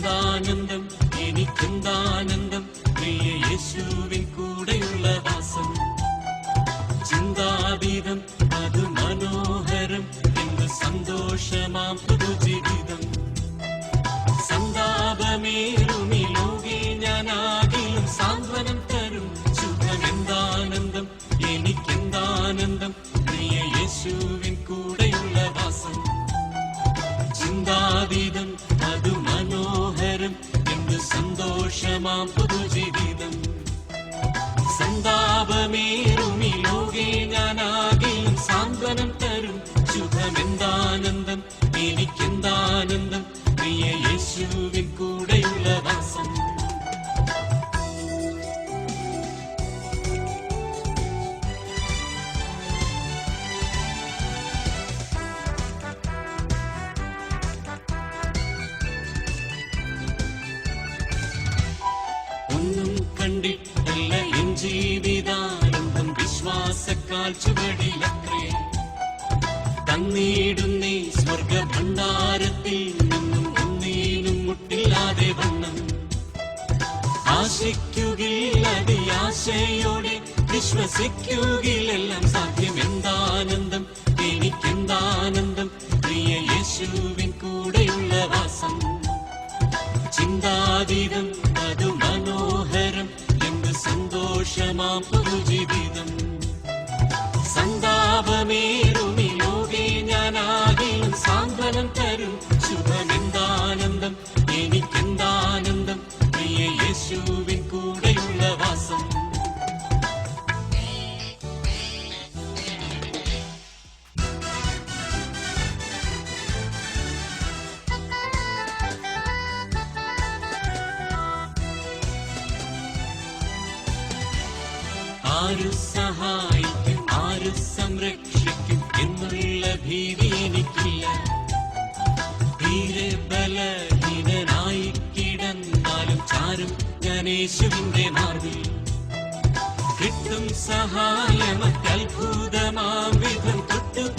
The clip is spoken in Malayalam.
എന്താനന്ദം എനിക്കെന്താനന്ദം പ്രിയ യേശുവിൻ കൂടെയുള്ള വാസം. ചിന്താതീതം അത് മനോഹരം എന്ത് സന്തോഷമാം പുതുജീവിതം. സന്താപമേറുമി ലോകേ ഞാനാകിലും സാന്ത്വനം തരും ശുഭമെന്താനന്ദം എനിക്കെന്താനന്ദം പ്രിയ യേശുവിൻ കൂടെയുള്ള വാസം. ചിന്താതീതം അത് മനോഹരം എന്ത് സന്തോഷമാം പുതുജീവിതം. സന്താപമേറുമി ലോകേ ഞാനാകിലും സാന്ത്വനം തരും ശുഭമെന്താനന്ദം എനിക്കെന്താനന്ദം പ്രിയ യേശുവിൻ കൂടെയുള്ള വാസം. ഒന്നും കണ്ടിട്ടല്ല എൻ ജീവിതാനന്ദം വിശ്വാസക്കാൽ ചുവടിലത്രേ. തന്നിടുന്നേ സ്വർഗ ഭണ്ഡാരത്തിൽ നിന്നും ഒന്നീനും മുട്ടില്ലാതെ വണ്ണം. ആശിക്കുകിൽ അതിയാശയോടെ വിശ്വസിക്കുകിലെല്ലാം സാധ്യം. എന്താനന്ദം എനിക്കെന്താനന്ദം പ്രിയ യേശുവിൻ കൂടെയുള്ള വാസം. ചിന്താതീതം അത് മനോഹരം എന്ത് സന്തോഷമാം പുതുജീവിതം. സന്താപമേറുമി ലോകേ ഞാനാകിലും സാന്ത്വനം തരും ശുഭമെന്താനന്ദം എനിക്കെന്താനന്ദം പ്രിയ യേശുവിൻ കൂടെയുള്ള വാസം. ആരു സഹായിക്കും ആരു സംരക്ഷിക്കും എന്നുള്ള ഭീതി എനിക്കില്ല. തീരെ ബലഹീനനായി കിടന്നാലും ചാരും ഞാൻ യേശുവിന്റെ മാർഗിൽ. കിട്ടും സഹായമത്യത്ഭുതമാം